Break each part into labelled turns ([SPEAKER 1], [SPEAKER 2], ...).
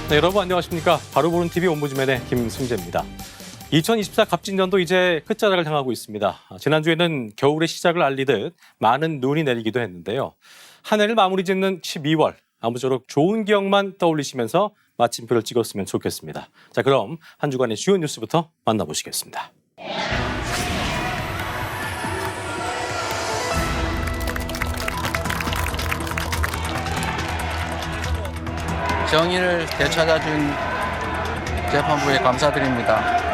[SPEAKER 1] 네, 여러분 안녕하십니까. 바로 보는 TV 옴부즈맨의 김승재입니다. 2024 갑진년도 이제 끝자락을 향하고 있습니다. 지난주에는 겨울의 시작을 알리듯 많은 눈이 내리기도 했는데요. 한 해를 마무리 짓는 12월, 아무쪼록 좋은 기억만 떠올리시면서 마침표를 찍었으면 좋겠습니다. 자, 그럼 한 주간의 주요 뉴스부터 만나보시겠습니다.
[SPEAKER 2] 정의를 되찾아준 재판부에 감사드립니다.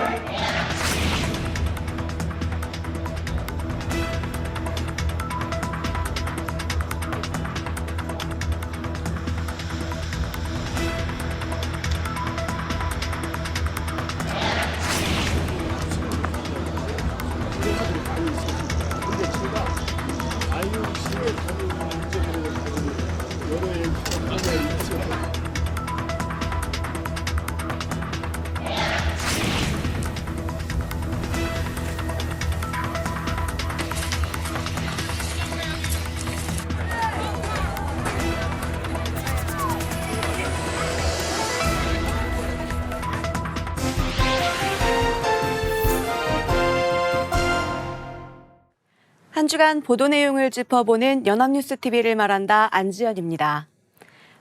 [SPEAKER 3] 한 주간 보도 내용을 짚어보는 연합뉴스TV를 말한다 안지연입니다.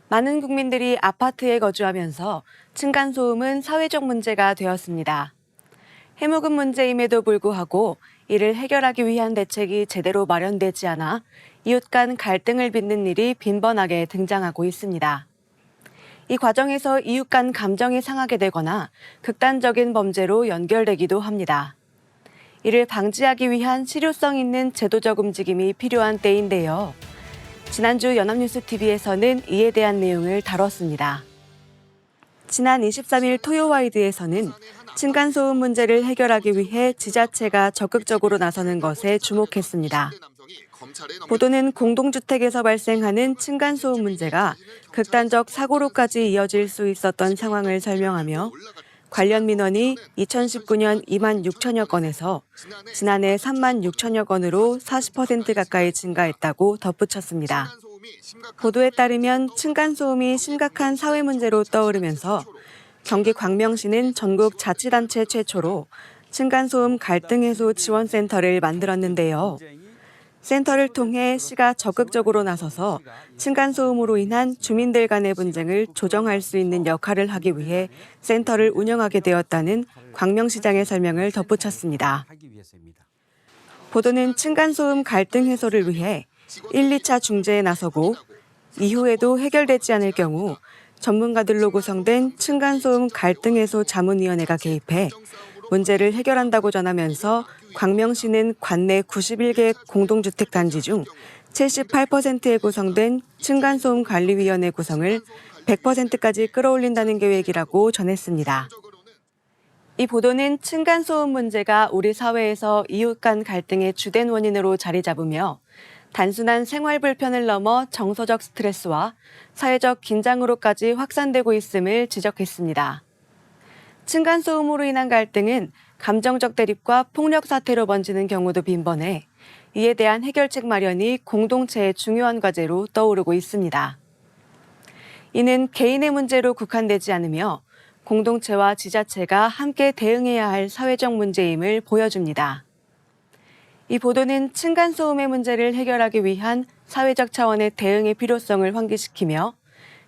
[SPEAKER 3] 많은 국민들이 아파트에 거주하면서 층간소음은 사회적 문제가 되었습니다. 해묵은 문제임에도 불구하고 이를 해결하기 위한 대책이 제대로 마련되지 않아 이웃 간 갈등을 빚는 일이 빈번하게 등장하고 있습니다. 이 과정에서 이웃 간 감정이 상하게 되거나 극단적인 범죄로 연결되기도 합니다. 이를 방지하기 위한 실효성 있는 제도적 움직임이 필요한 때인데요. 지난주 연합뉴스TV에서는 이에 대한 내용을 다뤘습니다. 지난 23일 토요와이드에서는 층간소음 문제를 해결하기 위해 지자체가 적극적으로 나서는 것에 주목했습니다. 보도는 공동주택에서 발생하는 층간소음 문제가 극단적 사고로까지 이어질 수 있었던 상황을 설명하며 관련 민원이 2019년 2만 6천여 건에서 지난해 3만 6천여 건으로 40% 가까이 증가했다고 덧붙였습니다. 보도에 따르면 층간소음이 심각한 사회 문제로 떠오르면서 경기 광명시는 전국 자치단체 최초로 층간소음 갈등 해소 지원센터를 만들었는데요. 센터를 통해 시가 적극적으로 나서서 층간소음으로 인한 주민들 간의 분쟁을 조정할 수 있는 역할을 하기 위해 센터를 운영하게 되었다는 광명시장의 설명을 덧붙였습니다. 보도는 층간소음 갈등 해소를 위해 1, 2차 중재에 나서고 이후에도 해결되지 않을 경우 전문가들로 구성된 층간소음 갈등 해소 자문위원회가 개입해 문제를 해결한다고 전하면서 광명시는 관내 91개 공동주택 단지 중 78%에 구성된 층간소음 관리위원회 구성을 100%까지 끌어올린다는 계획이라고 전했습니다. 이 보도는 층간소음 문제가 우리 사회에서 이웃 간 갈등의 주된 원인으로 자리 잡으며 단순한 생활 불편을 넘어 정서적 스트레스와 사회적 긴장으로까지 확산되고 있음을 지적했습니다. 층간소음으로 인한 갈등은 감정적 대립과 폭력 사태로 번지는 경우도 빈번해 이에 대한 해결책 마련이 공동체의 중요한 과제로 떠오르고 있습니다. 이는 개인의 문제로 국한되지 않으며 공동체와 지자체가 함께 대응해야 할 사회적 문제임을 보여줍니다. 이 보도는 층간소음의 문제를 해결하기 위한 사회적 차원의 대응의 필요성을 환기시키며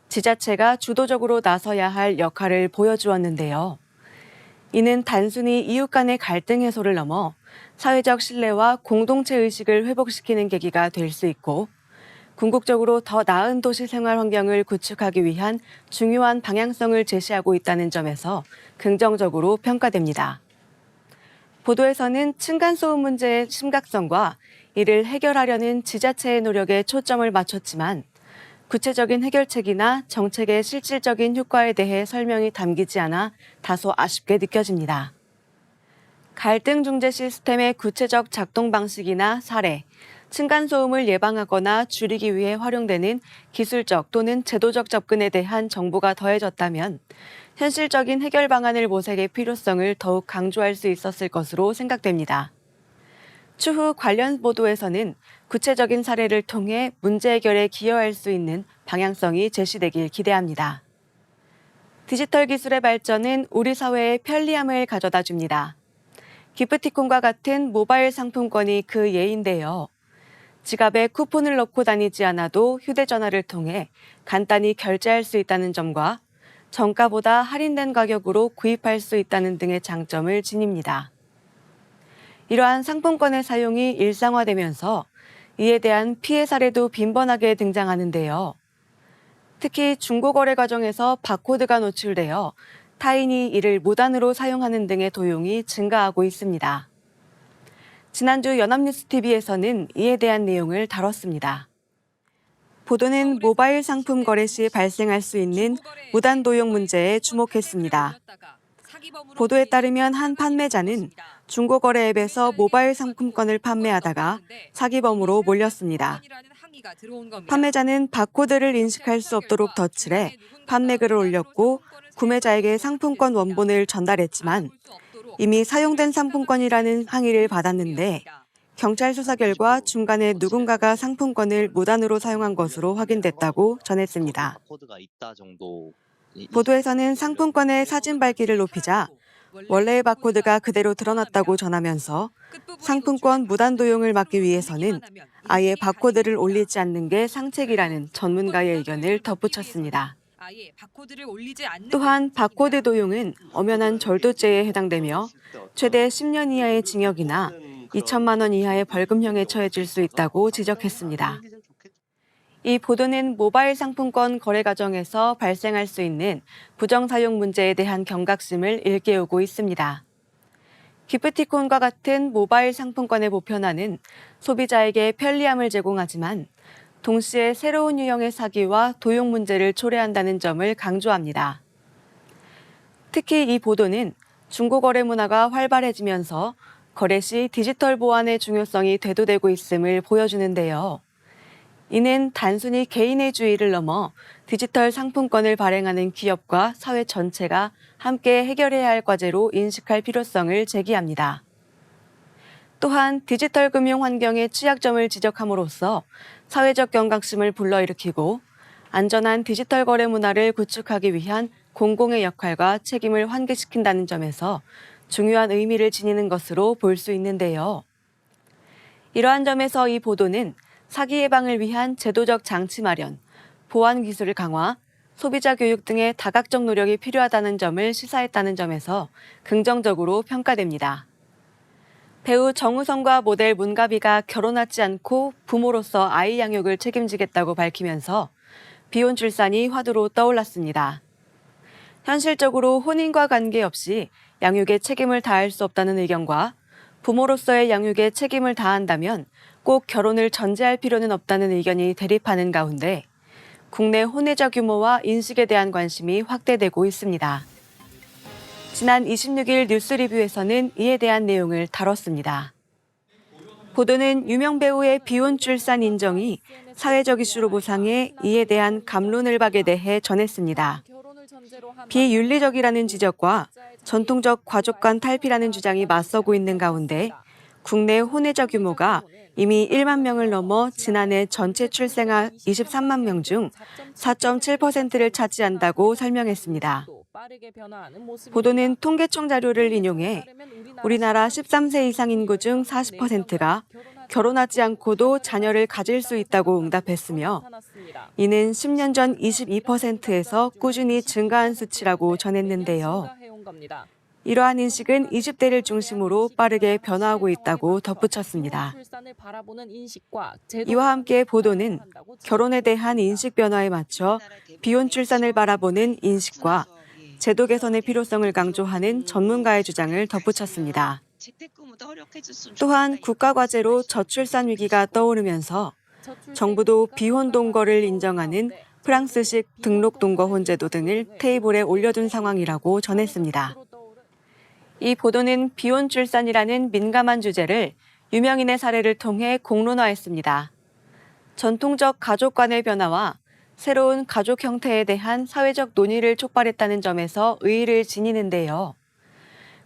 [SPEAKER 3] 지자체가 주도적으로 나서야 할 역할을 보여주었는데요. 이는 단순히 이웃 간의 갈등 해소를 넘어 사회적 신뢰와 공동체 의식을 회복시키는 계기가 될 수 있고 궁극적으로 더 나은 도시 생활 환경을 구축하기 위한 중요한 방향성을 제시하고 있다는 점에서 긍정적으로 평가됩니다. 보도에서는 층간소음 문제의 심각성과 이를 해결하려는 지자체의 노력에 초점을 맞췄지만 구체적인 해결책이나 정책의 실질적인 효과에 대해 설명이 담기지 않아 다소 아쉽게 느껴집니다. 갈등 중재 시스템의 구체적 작동 방식이나 사례, 층간소음을 예방하거나 줄이기 위해 활용되는 기술적 또는 제도적 접근에 대한 정보가 더해졌다면 현실적인 해결 방안을 모색의 필요성을 더욱 강조할 수 있었을 것으로 생각됩니다. 추후 관련 보도에서는 구체적인 사례를 통해 문제 해결에 기여할 수 있는 방향성이 제시되길 기대합니다. 디지털 기술의 발전은 우리 사회에 편리함을 가져다 줍니다. 기프티콘과 같은 모바일 상품권이 그 예인데요. 지갑에 쿠폰을 넣고 다니지 않아도 휴대전화를 통해 간단히 결제할 수 있다는 점과 정가보다 할인된 가격으로 구입할 수 있다는 등의 장점을 지닙니다. 이러한 상품권의 사용이 일상화되면서 이에 대한 피해 사례도 빈번하게 등장하는데요. 특히 중고거래 과정에서 바코드가 노출되어 타인이 이를 무단으로 사용하는 등의 도용이 증가하고 있습니다. 지난주 연합뉴스TV에서는 이에 대한 내용을 다뤘습니다. 보도는 모바일 상품 거래 시 발생할 수 있는 무단 도용 문제에 주목했습니다. 보도에 따르면 한 판매자는 중고거래 앱에서 모바일 상품권을 판매하다가 사기범으로 몰렸습니다. 판매자는 바코드를 인식할 수 없도록 덧칠해 판매글을 올렸고 구매자에게 상품권 원본을 전달했지만 이미 사용된 상품권이라는 항의를 받았는데 경찰 수사 결과 중간에 누군가가 상품권을 무단으로 사용한 것으로 확인됐다고 전했습니다. 보도에서는 상품권의 사진 밝기를 높이자 원래의 바코드가 그대로 드러났다고 전하면서 상품권 무단 도용을 막기 위해서는 아예 바코드를 올리지 않는 게 상책이라는 전문가의 의견을 덧붙였습니다. 또한 바코드 도용은 엄연한 절도죄에 해당되며 최대 10년 이하의 징역이나 2천만 원 이하의 벌금형에 처해질 수 있다고 지적했습니다. 이 보도는 모바일 상품권 거래 과정에서 발생할 수 있는 부정사용 문제에 대한 경각심을 일깨우고 있습니다. 기프티콘과 같은 모바일 상품권의 보편화는 소비자에게 편리함을 제공하지만 동시에 새로운 유형의 사기와 도용 문제를 초래한다는 점을 강조합니다. 특히 이 보도는 중고거래 문화가 활발해지면서 거래 시 디지털 보안의 중요성이 대두되고 있음을 보여주는데요. 이는 단순히 개인의 주의를 넘어 디지털 상품권을 발행하는 기업과 사회 전체가 함께 해결해야 할 과제로 인식할 필요성을 제기합니다. 또한 디지털 금융 환경의 취약점을 지적함으로써 사회적 경각심을 불러일으키고 안전한 디지털 거래 문화를 구축하기 위한 공공의 역할과 책임을 환기시킨다는 점에서 중요한 의미를 지니는 것으로 볼 수 있는데요. 이러한 점에서 이 보도는 사기 예방을 위한 제도적 장치 마련, 보안 기술 강화, 소비자 교육 등의 다각적 노력이 필요하다는 점을 시사했다는 점에서 긍정적으로 평가됩니다. 배우 정우성과 모델 문가비가 결혼하지 않고 부모로서 아이 양육을 책임지겠다고 밝히면서 비혼 출산이 화두로 떠올랐습니다. 현실적으로 혼인과 관계없이 양육에 책임을 다할 수 없다는 의견과 부모로서의 양육에 책임을 다한다면 꼭 결혼을 전제할 필요는 없다는 의견이 대립하는 가운데 국내 혼외자 규모와 인식에 대한 관심이 확대되고 있습니다. 지난 26일 뉴스리뷰에서는 이에 대한 내용을 다뤘습니다. 보도는 유명 배우의 비혼 출산 인정이 사회적 이슈로 부상해 이에 대한 갑론을박에 대해 전했습니다. 비윤리적이라는 지적과 전통적 가족 간 탈피라는 주장이 맞서고 있는 가운데 국내 혼외자 규모가 이미 1만 명을 넘어 지난해 전체 출생아 23만 명 중 4.7%를 차지한다고 설명했습니다. 보도는 통계청 자료를 인용해 우리나라 13세 이상 인구 중 40%가 결혼하지 않고도 자녀를 가질 수 있다고 응답했으며 이는 10년 전 22%에서 꾸준히 증가한 수치라고 전했는데요. 이러한 인식은 20대를 중심으로 빠르게 변화하고 있다고 덧붙였습니다. 이와 함께 보도는 결혼에 대한 인식 변화에 맞춰 비혼 출산을 바라보는 인식과 제도 개선의 필요성을 강조하는 전문가의 주장을 덧붙였습니다. 또한 국가과제로 저출산 위기가 떠오르면서 정부도 비혼 동거를 인정하는 프랑스식 등록 동거 혼제도 등을 테이블에 올려둔 상황이라고 전했습니다. 이 보도는 비혼 출산이라는 민감한 주제를 유명인의 사례를 통해 공론화했습니다. 전통적 가족 간의 변화와 새로운 가족 형태에 대한 사회적 논의를 촉발했다는 점에서 의의를 지니는데요.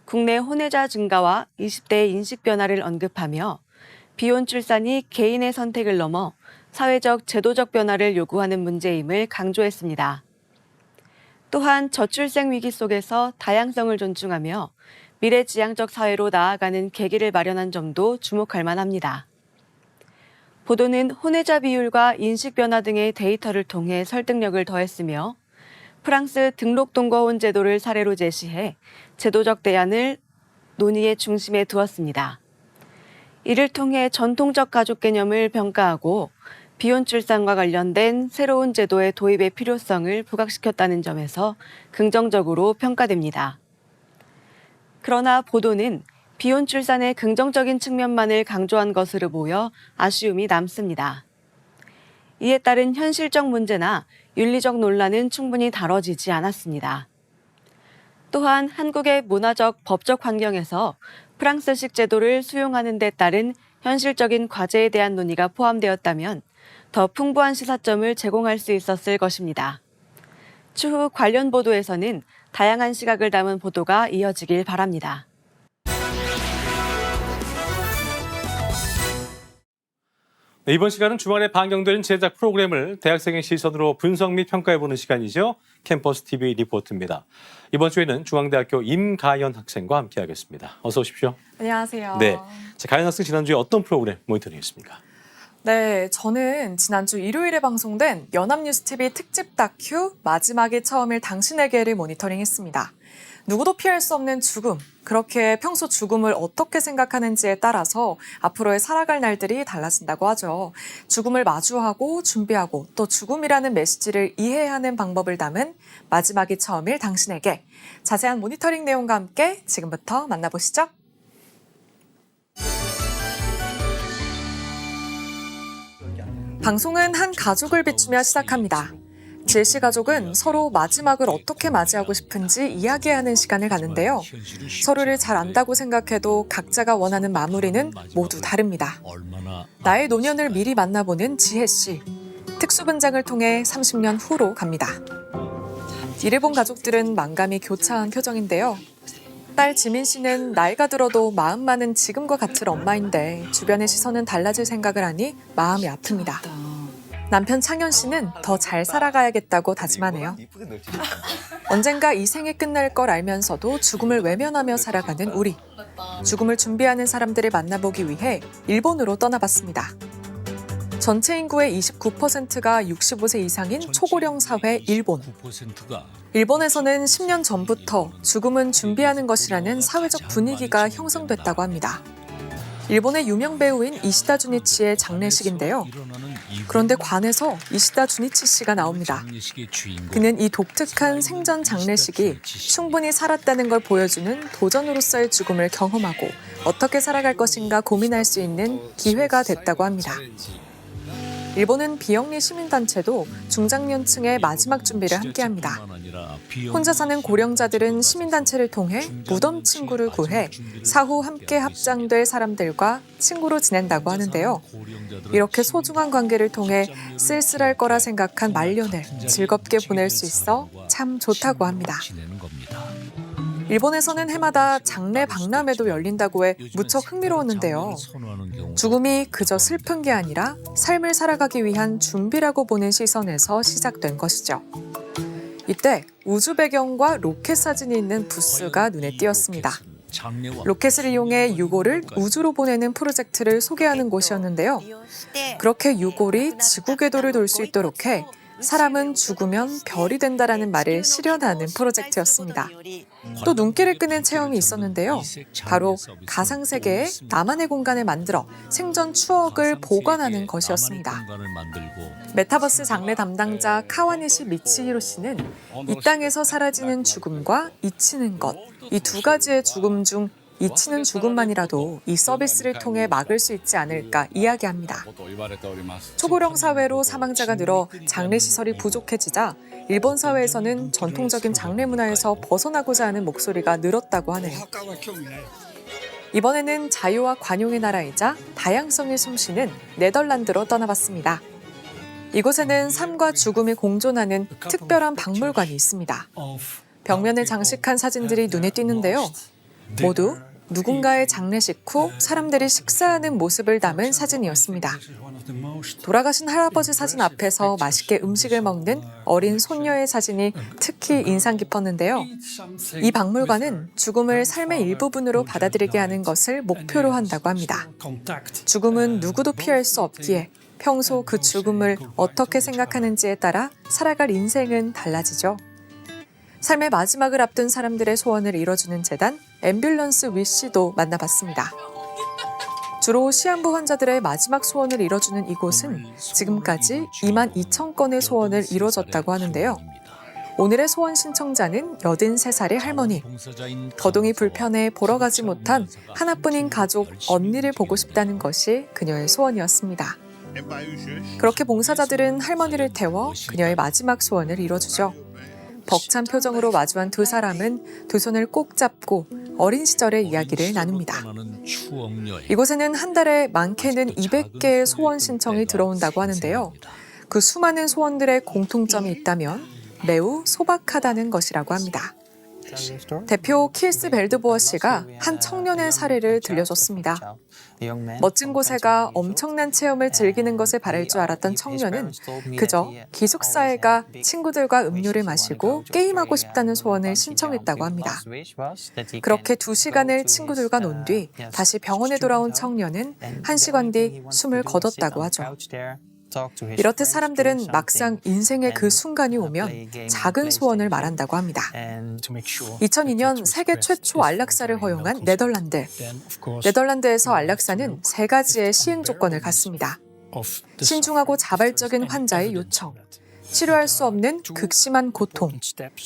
[SPEAKER 3] 국내 혼외자 증가와 20대의 인식 변화를 언급하며 비혼 출산이 개인의 선택을 넘어 사회적 제도적 변화를 요구하는 문제임을 강조했습니다. 또한 저출생 위기 속에서 다양성을 존중하며 미래지향적 사회로 나아가는 계기를 마련한 점도 주목할 만합니다. 보도는 혼외자 비율과 인식 변화 등의 데이터를 통해 설득력을 더했으며 프랑스 등록동거혼 제도를 사례로 제시해 제도적 대안을 논의의 중심에 두었습니다. 이를 통해 전통적 가족 개념을 평가하고 비혼 출산과 관련된 새로운 제도의 도입의 필요성을 부각시켰다는 점에서 긍정적으로 평가됩니다. 그러나 보도는 비혼 출산의 긍정적인 측면만을 강조한 것으로 보여 아쉬움이 남습니다. 이에 따른 현실적 문제나 윤리적 논란은 충분히 다뤄지지 않았습니다. 또한 한국의 문화적, 법적 환경에서 프랑스식 제도를 수용하는 데 따른 현실적인 과제에 대한 논의가 포함되었다면 더 풍부한 시사점을 제공할 수 있었을 것입니다. 추후 관련 보도에서는 다양한 시각을 담은 보도가 이어지길 바랍니다.
[SPEAKER 1] 네, 이번 시간은 주말에 방영되는 제작 프로그램을 대학생의 시선으로 분석 및 평가해보는 시간이죠. 캠퍼스 TV 리포트입니다. 이번 주에는 중앙대학교 임가연 학생과 함께하겠습니다. 어서 오십시오.
[SPEAKER 4] 안녕하세요.
[SPEAKER 1] 네, 자, 가연 학생 지난주에 어떤 프로그램 모니터링했습니까?
[SPEAKER 4] 네, 저는 지난주 일요일에 방송된 연합뉴스TV 특집 다큐 마지막에 처음일 당신에게를 모니터링했습니다. 누구도 피할 수 없는 죽음, 그렇게 평소 죽음을 어떻게 생각하는지에 따라서 앞으로의 살아갈 날들이 달라진다고 하죠. 죽음을 마주하고 준비하고 또 죽음이라는 메시지를 이해하는 방법을 담은 마지막이 처음일 당신에게. 자세한 모니터링 내용과 함께 지금부터 만나보시죠. 방송은 한 가족을 비추며 시작합니다. 제시 가족은 서로 마지막을 어떻게 맞이하고 싶은지 이야기하는 시간을 갖는데요. 서로를 잘 안다고 생각해도 각자가 원하는 마무리는 모두 다릅니다. 나의 노년을 미리 만나보는 지혜 씨. 특수분장을 통해 30년 후로 갑니다. 이를 본 가족들은 만감이 교차한 표정인데요. 딸 지민 씨는 나이가 들어도 마음만은 지금과 같을 엄마인데 주변의 시선은 달라질 생각을 하니 마음이 아픕니다. 남편 창현 씨는 더 잘 살아가야겠다고 다짐하네요. 언젠가 이 생이 끝날 걸 알면서도 죽음을 외면하며 살아가는 우리. 죽음을 준비하는 사람들을 만나보기 위해 일본으로 떠나봤습니다. 전체 인구의 29%가 65세 이상인 초고령 사회 일본. 일본에서는 10년 전부터 죽음은 준비하는 것이라는 사회적 분위기가 형성됐다고 합니다. 일본의 유명 배우인 이시다 주니치의 장례식인데요. 그런데 관에서 이시다 주니치 씨가 나옵니다. 그는 이 독특한 생전 장례식이 충분히 살았다는 걸 보여주는 도전으로서의 죽음을 경험하고 어떻게 살아갈 것인가 고민할 수 있는 기회가 됐다고 합니다. 일본은 비영리 시민단체도 중장년층의 마지막 준비를 함께합니다. 혼자 사는 고령자들은 시민단체를 통해 무덤 친구를 구해 사후 함께 합장될 사람들과 친구로 지낸다고 하는데요. 이렇게 소중한 관계를 통해 쓸쓸할 거라 생각한 말년을 즐겁게 보낼 수 있어 참 좋다고 합니다. 일본에서는 해마다 장례 박람회도 열린다고 해 무척 흥미로웠는데요. 죽음이 그저 슬픈 게 아니라 삶을 살아가기 위한 준비라고 보는 시선에서 시작된 것이죠. 이때 우주 배경과 로켓 사진이 있는 부스가 눈에 띄었습니다. 로켓을 이용해 유골을 우주로 보내는 프로젝트를 소개하는 곳이었는데요. 그렇게 유골이 지구 궤도를 돌 수 있도록 해 사람은 죽으면 별이 된다라는 말을 실현하는 프로젝트였습니다. 또 눈길을 끄는 체험이 있었는데요. 바로 가상세계에 나만의 공간을 만들어 생전 추억을 보관하는 것이었습니다. 메타버스 장례 담당자 카와니시 미치히로 씨는 이 땅에서 사라지는 죽음과 잊히는 것, 이 두 가지의 죽음 중 잊히는 죽음만이라도 이 서비스를 통해 막을 수 있지 않을까 이야기합니다. 초고령 사회로 사망자가 늘어 장례시설이 부족해지자 일본 사회에서는 전통적인 장례 문화에서 벗어나고자 하는 목소리가 늘었다고 하네요. 이번에는 자유와 관용의 나라이자 다양성이 숨쉬는 네덜란드로 떠나봤습니다. 이곳에는 삶과 죽음이 공존하는 특별한 박물관이 있습니다. 벽면을 장식한 사진들이 눈에 띄는데요. 모두 누군가의 장례식 후 사람들이 식사하는 모습을 담은 사진이었습니다. 돌아가신 할아버지 사진 앞에서 맛있게 음식을 먹는 어린 손녀의 사진이 특히 인상 깊었는데요. 이 박물관은 죽음을 삶의 일부분으로 받아들이게 하는 것을 목표로 한다고 합니다. 죽음은 누구도 피할 수 없기에 평소 그 죽음을 어떻게 생각하는지에 따라 살아갈 인생은 달라지죠. 삶의 마지막을 앞둔 사람들의 소원을 이뤄주는 재단 앰뷸런스 위시도 만나봤습니다. 주로 시한부 환자들의 마지막 소원을 이뤄주는 이곳은 지금까지 2만 2천 건의 소원을 이뤄줬다고 하는데요. 오늘의 소원 신청자는 83살의 할머니. 거동이 불편해 보러 가지 못한 하나뿐인 가족 언니를 보고 싶다는 것이 그녀의 소원이었습니다. 그렇게 봉사자들은 할머니를 태워 그녀의 마지막 소원을 이뤄주죠. 벅찬 표정으로 마주한 두 사람은 두 손을 꼭 잡고 어린 시절의 이야기를 나눕니다. 이곳에는 한 달에 많게는 200개의 소원 신청이 들어온다고 하는데요. 그 수많은 소원들의 공통점이 있다면 매우 소박하다는 것이라고 합니다. 대표 킬스 벨드보어 씨가 한 청년의 사례를 들려줬습니다. 멋진 곳에 가 엄청난 체험을 즐기는 것을 바랄 줄 알았던 청년은 그저 기숙사에 가 친구들과 음료를 마시고 게임하고 싶다는 소원을 신청했다고 합니다. 그렇게 2시간을 친구들과 논 뒤 다시 병원에 돌아온 청년은 1시간 뒤 숨을 거뒀다고 하죠. 이렇듯 사람들은 막상 인생의 그 순간이 오면 작은 소원을 말한다고 합니다. 2002년 세계 최초 안락사를 허용한 네덜란드. 네덜란드에서 안락사는 3가지의 시행 조건을 갖습니다. 신중하고 자발적인 환자의 요청, 치료할 수 없는 극심한 고통,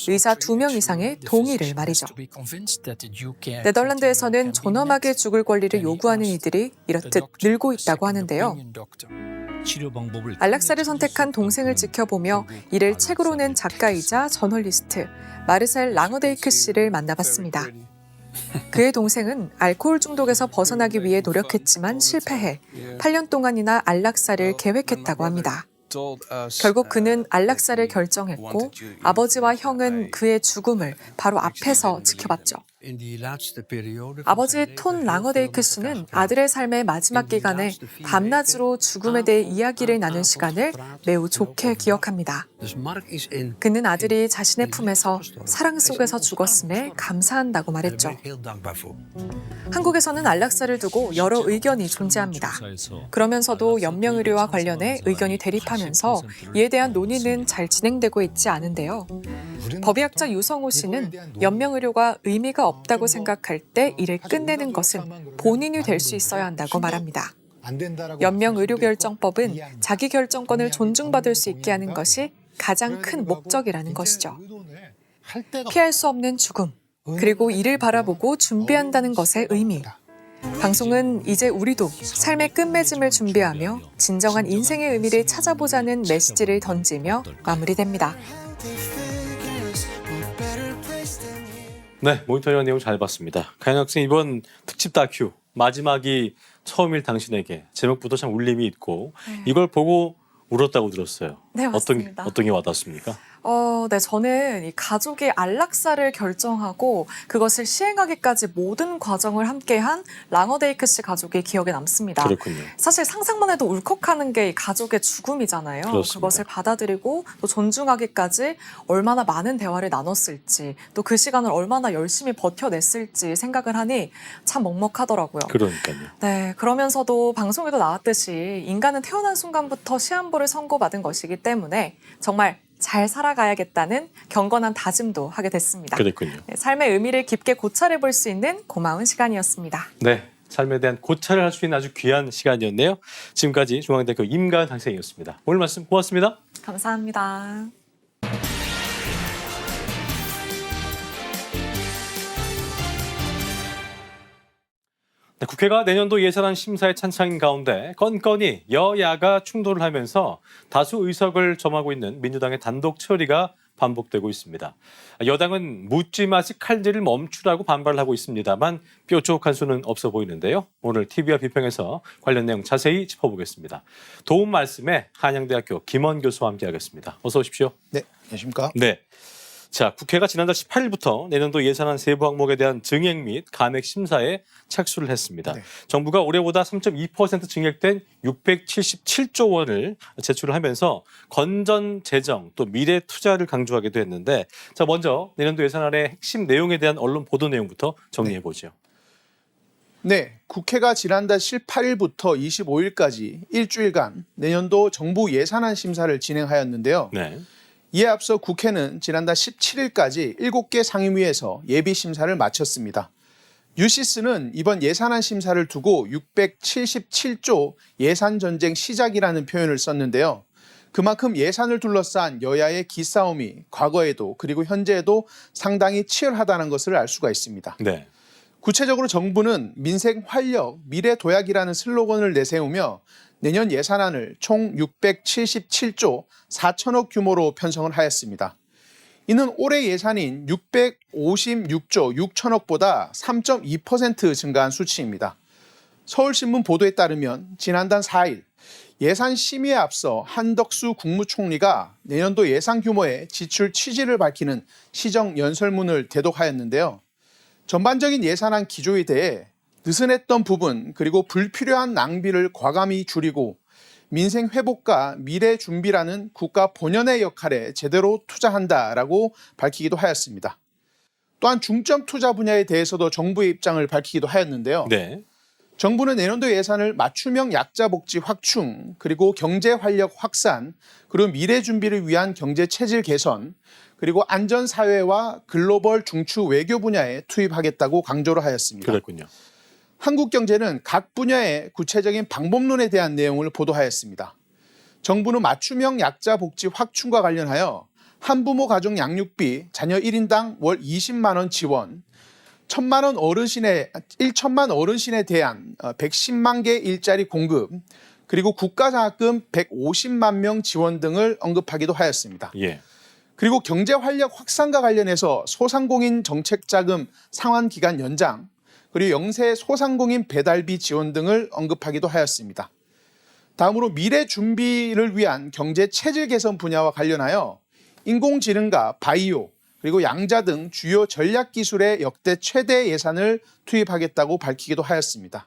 [SPEAKER 4] 의사 2명 이상의 동의를 말이죠. 네덜란드에서는 존엄하게 죽을 권리를 요구하는 이들이 이렇듯 늘고 있다고 하는데요. 안락사를 선택한 동생을 지켜보며 이를 책으로 낸 작가이자 저널리스트 마르셀 랑어데이크 씨를 만나봤습니다. 그의 동생은 알코올 중독에서 벗어나기 위해 노력했지만 실패해 8년 동안이나 안락사를 계획했다고 합니다. 결국 그는 안락사를 결정했고 아버지와 형은 그의 죽음을 바로 앞에서 지켜봤죠. 아버지 톤 랑어데이크 씨는 아들의 삶의 마지막 기간에 밤낮으로 죽음에 대해 이야기를 나눈 시간을 매우 좋게 기억합니다. 그는 아들이 자신의 품에서 사랑 속에서 죽었음에 감사한다고 말했죠. 한국에서는 안락사를 두고 여러 의견이 존재합니다. 그러면서도 연명의료와 관련해 의견이 대립하면서 이에 대한 논의는 잘 진행되고 있지 않은데요. 법의학자 유성호 씨는 연명의료가 의미가 없다고 생각할 때 이를 끝내는 것은 본인이 될 수 있어야 한다고 말합니다. 연명의료결정법은 자기 결정권을 존중받을 수 있게 하는 것이 가장 큰 목적이라는 것이죠. 피할 수 없는 죽음, 그리고 이를 바라보고 준비한다는 것의 의미. 방송은 이제 우리도 삶의 끝맺음을 준비하며 진정한 인생의 의미를 찾아보자는 메시지를 던지며 마무리됩니다.
[SPEAKER 1] 네, 모니터링한 내용 잘 봤습니다. 가연 학생 이번 특집 다큐 마지막이 처음일 당신에게 제목부터 참 울림이 있고 이걸 보고 울었다고 들었어요.
[SPEAKER 4] 네, 맞습니다.
[SPEAKER 1] 어떤 게 와닿습니까?
[SPEAKER 4] 네, 저는 이 가족이 안락사를 결정하고 그것을 시행하기까지 모든 과정을 함께한 랑어데이크 씨 가족이 기억에 남습니다.
[SPEAKER 1] 그렇군요.
[SPEAKER 4] 사실 상상만 해도 울컥하는 게 이 가족의 죽음이잖아요.
[SPEAKER 1] 그렇습니다.
[SPEAKER 4] 그것을 받아들이고 또 존중하기까지 얼마나 많은 대화를 나눴을지 또 그 시간을 얼마나 열심히 버텨냈을지 생각을 하니 참 먹먹하더라고요.
[SPEAKER 1] 그러니까요.
[SPEAKER 4] 네, 그러면서도 방송에도 나왔듯이 인간은 태어난 순간부터 시한부를 선고받은 것이기 때문에 정말 잘 살아가야겠다는 경건한 다짐도 하게 됐습니다.
[SPEAKER 1] 그랬군요.
[SPEAKER 4] 네, 삶의 의미를 깊게 고찰해 볼 수 있는 고마운 시간이었습니다.
[SPEAKER 1] 네, 삶에 대한 고찰을 할 수 있는 아주 귀한 시간이었네요. 지금까지 중앙대학교 임가연 학생이었습니다. 오늘 말씀 고맙습니다.
[SPEAKER 4] 감사합니다.
[SPEAKER 1] 네, 국회가 내년도 예산안 심사에 찬창인 가운데 건건이 여야가 충돌을 하면서 다수 의석을 점하고 있는 민주당의 단독 처리가 반복되고 있습니다. 여당은 묻지마식 칼질을 멈추라고 반발을 하고 있습니다만 뾰족한 수는 없어 보이는데요. 오늘 TV와 비평에서 관련 내용 자세히 짚어보겠습니다. 도움 말씀에 한양대학교 김원 교수와 함께하겠습니다. 어서 오십시오.
[SPEAKER 5] 네, 안녕하십니까?
[SPEAKER 1] 네. 자, 국회가 지난달 18일부터 내년도 예산안 세부 항목에 대한 증액 및 감액 심사에 착수를 했습니다.
[SPEAKER 5] 네.
[SPEAKER 1] 정부가 올해보다 3.2% 증액된 677조 원을 제출을 하면서 건전 재정 또 미래 투자를 강조하기도 했는데, 자, 먼저 내년도 예산안의 핵심 내용에 대한 언론 보도 내용부터 정리해 보죠.
[SPEAKER 5] 네, 국회가 지난달 18일부터 25일까지 일주일간 내년도 정부 예산안 심사를 진행하였는데요.
[SPEAKER 1] 네.
[SPEAKER 5] 이에 앞서 국회는 지난달 17일까지 7개 상임위에서 예비 심사를 마쳤습니다. 유시스는 이번 예산안 심사를 두고 677조 예산 전쟁 시작이라는 표현을 썼는데요. 그만큼 예산을 둘러싼 여야의 기싸움이 과거에도 그리고 현재에도 상당히 치열하다는 것을 알 수가 있습니다.
[SPEAKER 1] 네.
[SPEAKER 5] 구체적으로 정부는 민생 활력, 미래 도약이라는 슬로건을 내세우며 내년 예산안을 총 677조 4천억 규모로 편성을 하였습니다. 이는 올해 예산인 656조 6천억보다 3.2% 증가한 수치입니다. 서울신문 보도에 따르면 지난달 4일 예산 심의에 앞서 한덕수 국무총리가 내년도 예산 규모의 지출 취지를 밝히는 시정연설문을 대독하였는데요. 전반적인 예산안 기조에 대해 느슨했던 부분 그리고 불필요한 낭비를 과감히 줄이고 민생 회복과 미래 준비라는 국가 본연의 역할에 제대로 투자한다라고 밝히기도 하였습니다. 또한 중점 투자 분야에 대해서도 정부의 입장을 밝히기도 하였는데요.
[SPEAKER 1] 네.
[SPEAKER 5] 정부는 내년도 예산을 맞춤형 약자 복지 확충, 그리고 경제 활력 확산, 그리고 미래 준비를 위한 경제 체질 개선, 그리고 안전 사회와 글로벌 중추 외교 분야에 투입하겠다고 강조를 하였습니다.
[SPEAKER 1] 그랬군요.
[SPEAKER 5] 한국 경제는 각 분야의 구체적인 방법론에 대한 내용을 보도하였습니다. 정부는 맞춤형 약자 복지 확충과 관련하여 한부모 가정 양육비 자녀 1인당 월 20만 원 지원, 1천만 어르신에 대한 110만 개 일자리 공급, 그리고 국가장학금 150만 명 지원 등을 언급하기도 하였습니다.
[SPEAKER 1] 예.
[SPEAKER 5] 그리고 경제 활력 확산과 관련해서 소상공인 정책자금 상환기간 연장, 그리고 영세 소상공인 배달비 지원 등을 언급하기도 하였습니다. 다음으로 미래 준비를 위한 경제 체질 개선 분야와 관련하여 인공지능과 바이오, 그리고 양자 등 주요 전략 기술에 역대 최대 예산을 투입하겠다고 밝히기도 하였습니다.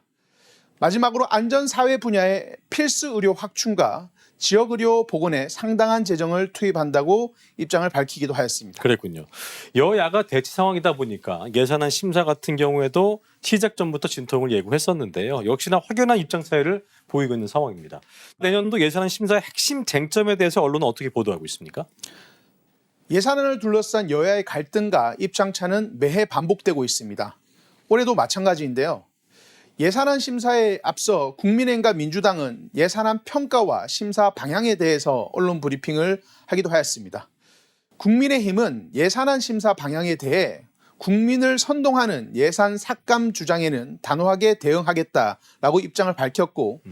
[SPEAKER 5] 마지막으로 안전사회 분야의 필수 의료 확충과 지역의료 보건에 상당한 재정을 투입한다고 입장을 밝히기도 하였습니다.
[SPEAKER 1] 그랬군요. 여야가 대치 상황이다 보니까 예산안 심사 같은 경우에도 시작 전부터 진통을 예고했었는데요. 역시나 확연한 입장 차이를 보이고 있는 상황입니다. 내년도 예산안 심사의 핵심 쟁점에 대해서 언론은 어떻게 보도하고 있습니까?
[SPEAKER 5] 예산안을 둘러싼 여야의 갈등과 입장차는 매해 반복되고 있습니다. 올해도 마찬가지인데요. 예산안 심사에 앞서 국민의힘과 민주당은 예산안 평가와 심사 방향에 대해서 언론 브리핑을 하기도 하였습니다. 국민의힘은 예산안 심사 방향에 대해 국민을 선동하는 예산 삭감 주장에는 단호하게 대응하겠다라고 입장을 밝혔고,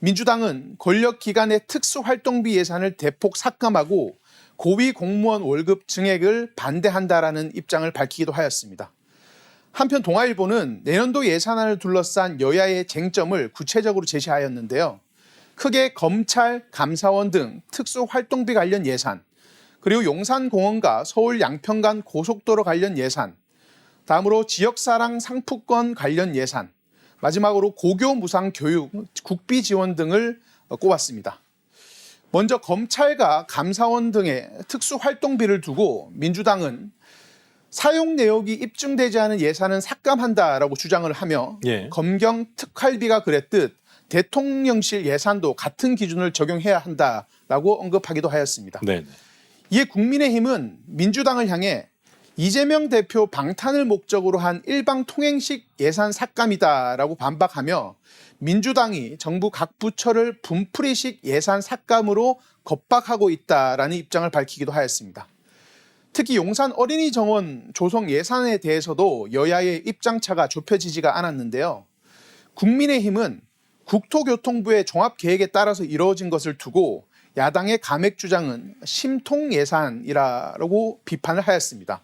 [SPEAKER 5] 민주당은 권력기관의 특수활동비 예산을 대폭 삭감하고 고위 공무원 월급 증액을 반대한다라는 입장을 밝히기도 하였습니다. 한편 동아일보는 내년도 예산안을 둘러싼 여야의 쟁점을 구체적으로 제시하였는데요. 크게 검찰, 감사원 등 특수활동비 관련 예산, 그리고 용산공원과 서울 양평간 고속도로 관련 예산, 다음으로 지역사랑 상품권 관련 예산, 마지막으로 고교 무상 교육, 국비 지원 등을 꼽았습니다. 먼저 검찰과 감사원 등의 특수활동비를 두고 민주당은 사용 내역이 입증되지 않은 예산은 삭감한다라고 주장을 하며,
[SPEAKER 1] 예.
[SPEAKER 5] 검경 특활비가 그랬듯 대통령실 예산도 같은 기준을 적용해야 한다라고 언급하기도 하였습니다.
[SPEAKER 1] 네.
[SPEAKER 5] 이에 국민의힘은 민주당을 향해 이재명 대표 방탄을 목적으로 한 일방통행식 예산 삭감이다라고 반박하며 민주당이 정부 각 부처를 분풀이식 예산 삭감으로 겁박하고 있다라는 입장을 밝히기도 하였습니다. 특히 용산 어린이 정원 조성 예산에 대해서도 여야의 입장차가 좁혀지지가 않았는데요. 국민의힘은 국토교통부의 종합계획에 따라서 이루어진 것을 두고 야당의 감액 주장은 심통 예산이라고 비판을 하였습니다.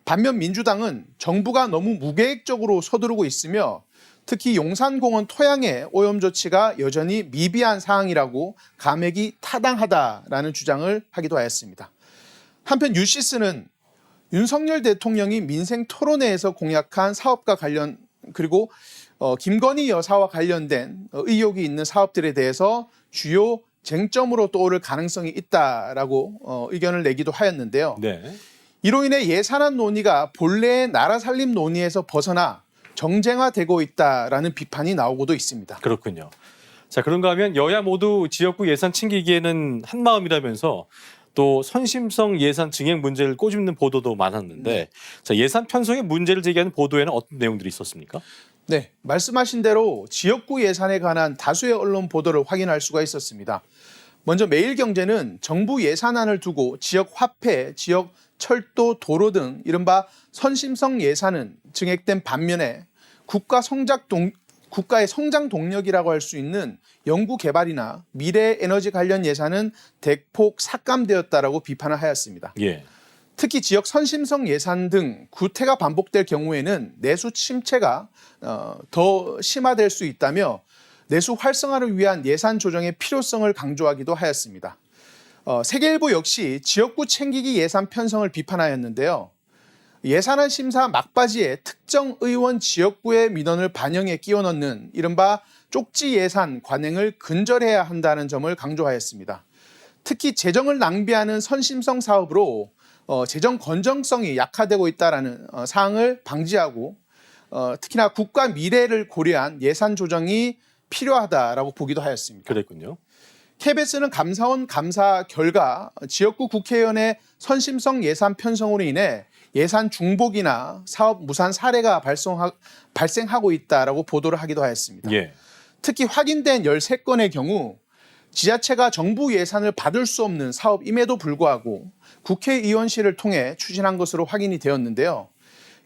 [SPEAKER 5] 반면 민주당은 정부가 너무 무계획적으로 서두르고 있으며 특히 용산공원 토양의 오염 조치가 여전히 미비한 사항이라고 감액이 타당하다라는 주장을 하기도 하였습니다. 한편 유시스는 윤석열 대통령이 민생 토론회에서 공약한 사업과 관련 그리고 김건희 여사와 관련된 의혹이 있는 사업들에 대해서 주요 쟁점으로 떠오를 가능성이 있다라고 의견을 내기도 하였는데요.
[SPEAKER 1] 네.
[SPEAKER 5] 이로 인해 예산안 논의가 본래의 나라 살림 논의에서 벗어나 정쟁화되고 있다라는 비판이 나오고도 있습니다.
[SPEAKER 1] 그렇군요. 자, 그런가 하면 여야 모두 지역구 예산 챙기기에는 한 마음이라면서 또 선심성 예산 증액 문제를 꼬집는 보도도 많았는데 자, 예산 편성의 문제를 제기하는 보도에는 어떤 내용들이 있었습니까?
[SPEAKER 5] 네, 말씀하신 대로 지역구 예산에 관한 다수의 언론 보도를 확인할 수가 있었습니다. 먼저 매일경제는 정부 예산안을 두고 지역 화폐, 지역 철도, 도로 등 이른바 선심성 예산은 증액된 반면에 국가의 성장 동력이라고 할 수 있는 연구 개발이나 미래 에너지 관련 예산은 대폭 삭감되었다라고 비판을 하였습니다.
[SPEAKER 1] 예.
[SPEAKER 5] 특히 지역 선심성 예산 등 구태가 반복될 경우에는 내수 침체가 더 심화될 수 있다며 내수 활성화를 위한 예산 조정의 필요성을 강조하기도 하였습니다. 세계일보 역시 지역구 챙기기 예산 편성을 비판하였는데요. 예산안 심사 막바지에 특정 의원 지역구의 민원을 반영해 끼워 넣는 이른바 쪽지 예산 관행을 근절해야 한다는 점을 강조하였습니다. 특히 재정을 낭비하는 선심성 사업으로 재정 건전성이 약화되고 있다는 사항을 방지하고 특히나 국가 미래를 고려한 예산 조정이 필요하다라고 보기도 하였습니다.
[SPEAKER 1] 그랬군요.
[SPEAKER 5] KBS는 감사원 감사 결과 지역구 국회의원의 선심성 예산 편성으로 인해 예산 중복이나 사업 무산 사례가 발생하고 있다라고 보도를 하기도 하였습니다.
[SPEAKER 1] 예.
[SPEAKER 5] 특히 확인된 13건의 경우 지자체가 정부 예산을 받을 수 없는 사업임에도 불구하고 국회의원실을 통해 추진한 것으로 확인이 되었는데요.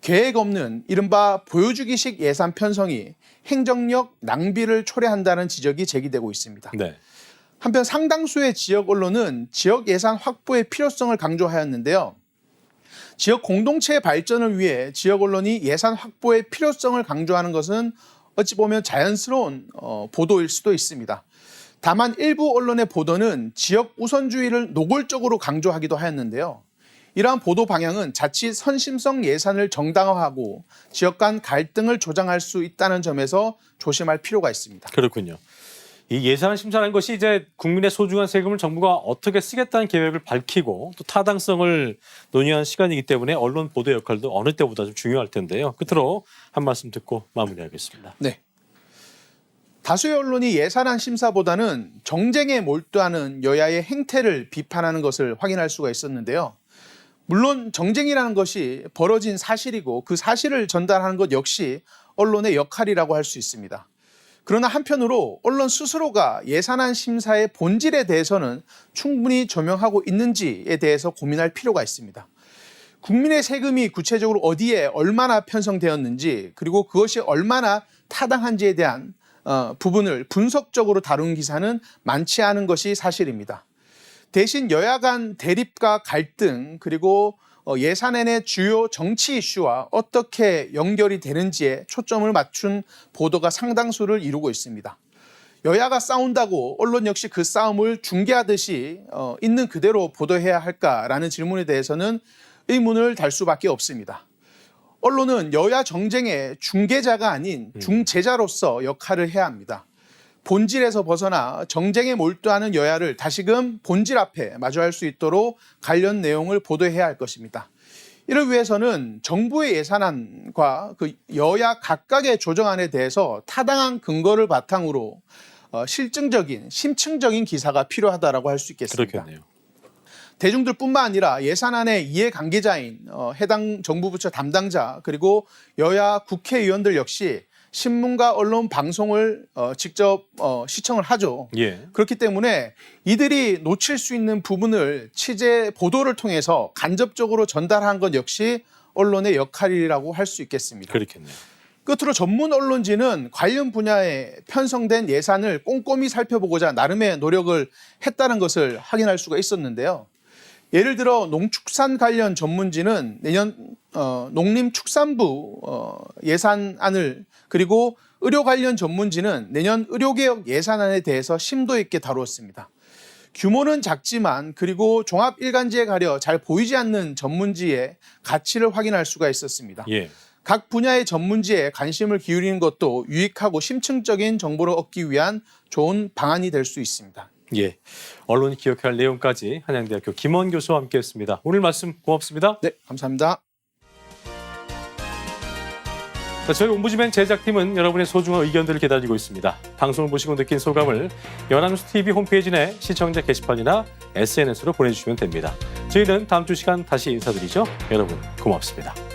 [SPEAKER 5] 계획 없는 이른바 보여주기식 예산 편성이 행정력 낭비를 초래한다는 지적이 제기되고 있습니다.
[SPEAKER 1] 네.
[SPEAKER 5] 한편 상당수의 지역 언론은 지역 예산 확보의 필요성을 강조하였는데요. 지역 공동체의 발전을 위해 지역 언론이 예산 확보의 필요성을 강조하는 것은 어찌 보면 자연스러운 보도일 수도 있습니다. 다만 일부 언론의 보도는 지역 우선주의를 노골적으로 강조하기도 하였는데요. 이러한 보도 방향은 자칫 선심성 예산을 정당화하고 지역 간 갈등을 조장할 수 있다는 점에서 조심할 필요가 있습니다.
[SPEAKER 1] 그렇군요. 이 예산 심사라는 것이 이제 국민의 소중한 세금을 정부가 어떻게 쓰겠다는 계획을 밝히고 또 타당성을 논의하는 시간이기 때문에 언론 보도 역할도 어느 때보다 좀 중요할 텐데요. 끝으로 한 말씀 듣고 마무리하겠습니다.
[SPEAKER 5] 네. 다수의 언론이 예산안 심사보다는 정쟁에 몰두하는 여야의 행태를 비판하는 것을 확인할 수가 있었는데요. 물론 정쟁이라는 것이 벌어진 사실이고 그 사실을 전달하는 것 역시 언론의 역할이라고 할 수 있습니다. 그러나 한편으로 언론 스스로가 예산안 심사의 본질에 대해서는 충분히 조명하고 있는지에 대해서 고민할 필요가 있습니다. 국민의 세금이 구체적으로 어디에 얼마나 편성되었는지 그리고 그것이 얼마나 타당한지에 대한 부분을 분석적으로 다룬 기사는 많지 않은 것이 사실입니다. 대신 여야 간 대립과 갈등 그리고 예산안의 주요 정치 이슈와 어떻게 연결이 되는지에 초점을 맞춘 보도가 상당수를 이루고 있습니다. 여야가 싸운다고 언론 역시 그 싸움을 중계하듯이 있는 그대로 보도해야 할까라는 질문에 대해서는 의문을 달 수밖에 없습니다. 언론은 여야 정쟁의 중계자가 아닌 중재자로서 역할을 해야 합니다. 본질에서 벗어나 정쟁에 몰두하는 여야를 다시금 본질 앞에 마주할 수 있도록 관련 내용을 보도해야 할 것입니다. 이를 위해서는 정부의 예산안과 그 여야 각각의 조정안에 대해서 타당한 근거를 바탕으로 실증적인, 심층적인 기사가 필요하다고 할 수 있겠습니다.
[SPEAKER 1] 그렇겠네요.
[SPEAKER 5] 대중들뿐만 아니라 예산안의 이해관계자인 해당 정부 부처 담당자 그리고 여야 국회의원들 역시 신문과 언론 방송을 직접 시청을 하죠.
[SPEAKER 1] 예.
[SPEAKER 5] 그렇기 때문에 이들이 놓칠 수 있는 부분을 취재 보도를 통해서 간접적으로 전달한 것 역시 언론의 역할이라고 할 수 있겠습니다.
[SPEAKER 1] 그렇겠네요.
[SPEAKER 5] 끝으로 전문 언론진은 관련 분야에 편성된 예산을 꼼꼼히 살펴보고자 나름의 노력을 했다는 것을 확인할 수가 있었는데요. 예를 들어 농축산 관련 전문지는 내년 농림축산부 예산안을 그리고 의료 관련 전문지는 내년 의료개혁 예산안에 대해서 심도 있게 다루었습니다. 규모는 작지만 그리고 종합일간지에 가려 잘 보이지 않는 전문지의 가치를 확인할 수가 있었습니다.
[SPEAKER 1] 예.
[SPEAKER 5] 각 분야의 전문지에 관심을 기울이는 것도 유익하고 심층적인 정보를 얻기 위한 좋은 방안이 될 수 있습니다.
[SPEAKER 1] 예. 언론이 기억해야 할 내용까지 한양대학교 김원 교수와 함께했습니다. 오늘 말씀 고맙습니다.
[SPEAKER 5] 네, 감사합니다.
[SPEAKER 1] 자, 저희 옴부즈맨 제작팀은 여러분의 소중한 의견들을 기다리고 있습니다. 방송을 보시고 느낀 소감을 연합뉴스 TV 홈페이지 내 시청자 게시판이나 SNS로 보내주시면 됩니다. 저희는 다음 주 시간 다시 인사드리죠. 여러분 고맙습니다.